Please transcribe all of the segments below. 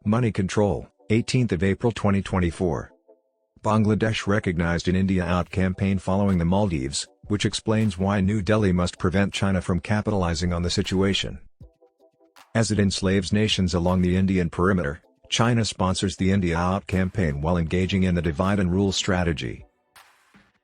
Money control, 18th of April 2024. Bangladesh recognized in India out campaign following the Maldives, which explains why New Delhi must prevent China from capitalizing on the situation. As it enslaves nations along the Indian perimeter, China sponsors the India out campaign while engaging in the divide and rule strategy.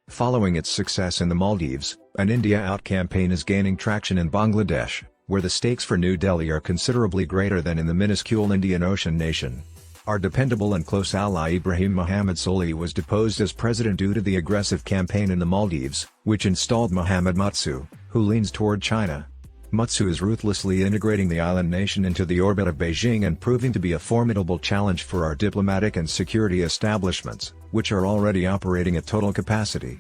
Following its success in the Maldives, an India out campaign is gaining traction in Bangladesh, where the stakes for New Delhi are considerably greater than in the minuscule Indian Ocean nation. Our dependable and close ally Ibrahim Mohammed Solih was deposed as president due to the aggressive campaign in the Maldives, which installed Mohamed Muizzu, who leans toward China. Muizzu is ruthlessly integrating the island nation into the orbit of Beijing and proving to be a formidable challenge for our diplomatic and security establishments, which are already operating at total capacity.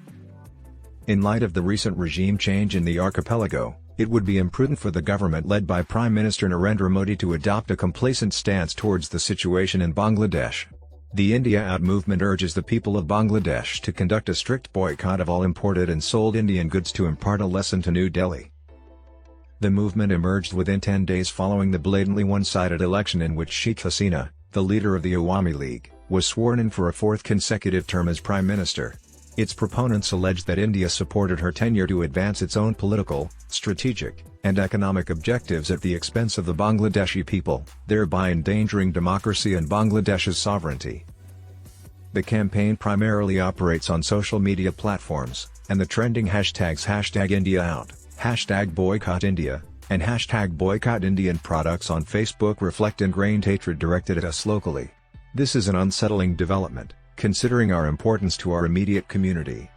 In light of the recent regime change in the archipelago, it would be imprudent for the government led by Prime Minister Narendra Modi to adopt a complacent stance towards the situation in Bangladesh. The India Out movement urges the people of Bangladesh to conduct a strict boycott of all imported and sold Indian goods to impart a lesson to New Delhi. The movement emerged within 10 days following the blatantly one-sided election in which Sheikh Hasina, the leader of the Awami League, was sworn in for a fourth consecutive term as Prime Minister. Its proponents alleged that India supported her tenure to advance its own political, strategic, and economic objectives at the expense of the Bangladeshi people, thereby endangering democracy and Bangladesh's sovereignty. The campaign primarily operates on social media platforms, and the trending hashtags #IndiaOut, #BoycottIndia, and #BoycottIndian products on Facebook reflect ingrained hatred directed at us locally. This is an unsettling development, considering our importance to our immediate community.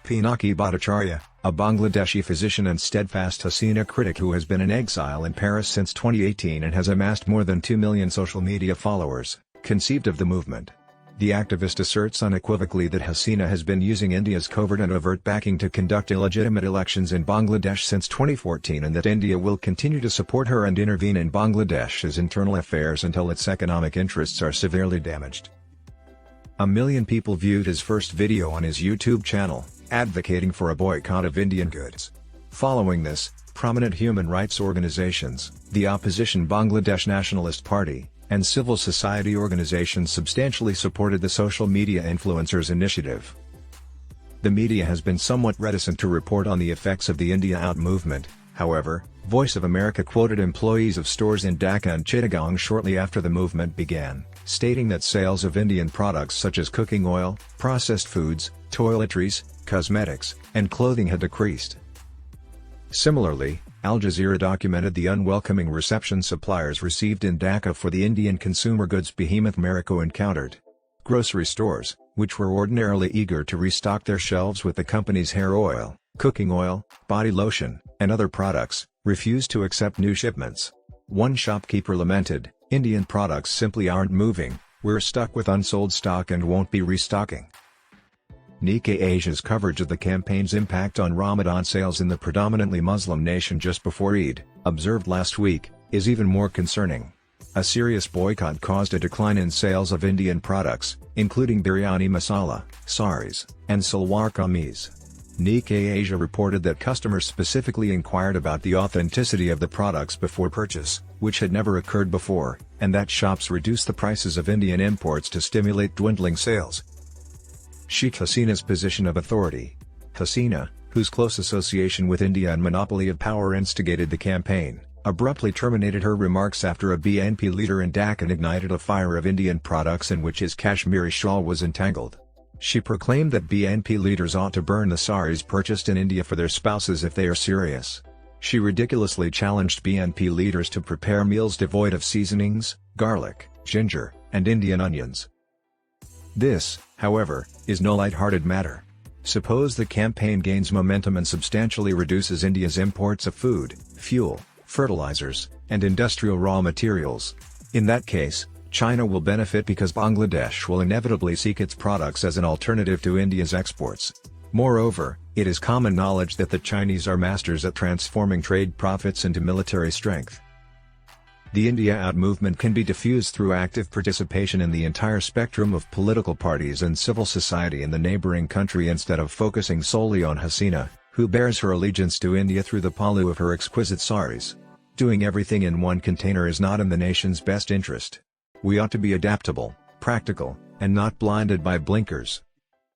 Pinaki Bhattacharya, a Bangladeshi physician and steadfast Hasina critic who has been in exile in Paris since 2018 and has amassed more than 2 million social media followers, conceived of the movement. The activist asserts unequivocally that Hasina has been using India's covert and overt backing to conduct illegitimate elections in Bangladesh since 2014 and that India will continue to support her and intervene in Bangladesh's internal affairs until its economic interests are severely damaged. 1 million people viewed his first video on his YouTube channel, advocating for a boycott of Indian goods. Following this, prominent human rights organizations, the opposition Bangladesh Nationalist Party, and civil society organizations substantially supported the social media influencers initiative. The media has been somewhat reticent to report on the effects of the India Out movement. However, Voice of America quoted employees of stores in Dhaka and Chittagong shortly after the movement began, stating that sales of Indian products such as cooking oil, processed foods, toiletries, cosmetics, and clothing had decreased. Similarly, Al Jazeera documented the unwelcoming reception suppliers received in Dhaka for the Indian consumer goods behemoth Marico encountered. Grocery stores, which were ordinarily eager to restock their shelves with the company's hair oil, cooking oil, body lotion, and other products, refused to accept new shipments. One shopkeeper lamented, "Indian products simply aren't moving, we're stuck with unsold stock and won't be restocking." Nikkei Asia's coverage of the campaign's impact on Ramadan sales in the predominantly Muslim nation just before Eid, observed last week, is even more concerning. A serious boycott caused a decline in sales of Indian products, including biryani masala, saris, and salwar kameez. Nikkei Asia reported that customers specifically inquired about the authenticity of the products before purchase, which had never occurred before, and that shops reduced the prices of Indian imports to stimulate dwindling sales. Sheikh Hasina's position of authority. Hasina, whose close association with India and monopoly of power instigated the campaign, abruptly terminated her remarks after a BNP leader in Dhaka ignited a fire of Indian products in which his Kashmiri shawl was entangled. She proclaimed that BNP leaders ought to burn the saris purchased in India for their spouses if they are serious. She ridiculously challenged BNP leaders to prepare meals devoid of seasonings, garlic, ginger, and Indian onions. This, however, is no light-hearted matter. Suppose the campaign gains momentum and substantially reduces India's imports of food, fuel, fertilizers, and industrial raw materials. In that case, China will benefit because Bangladesh will inevitably seek its products as an alternative to India's exports. Moreover, it is common knowledge that the Chinese are masters at transforming trade profits into military strength. The India Out movement can be diffused through active participation in the entire spectrum of political parties and civil society in the neighboring country instead of focusing solely on Hasina, who bears her allegiance to India through the pallu of her exquisite saris. Doing everything in one container is not in the nation's best interest. We ought to be adaptable, practical, and not blinded by blinkers.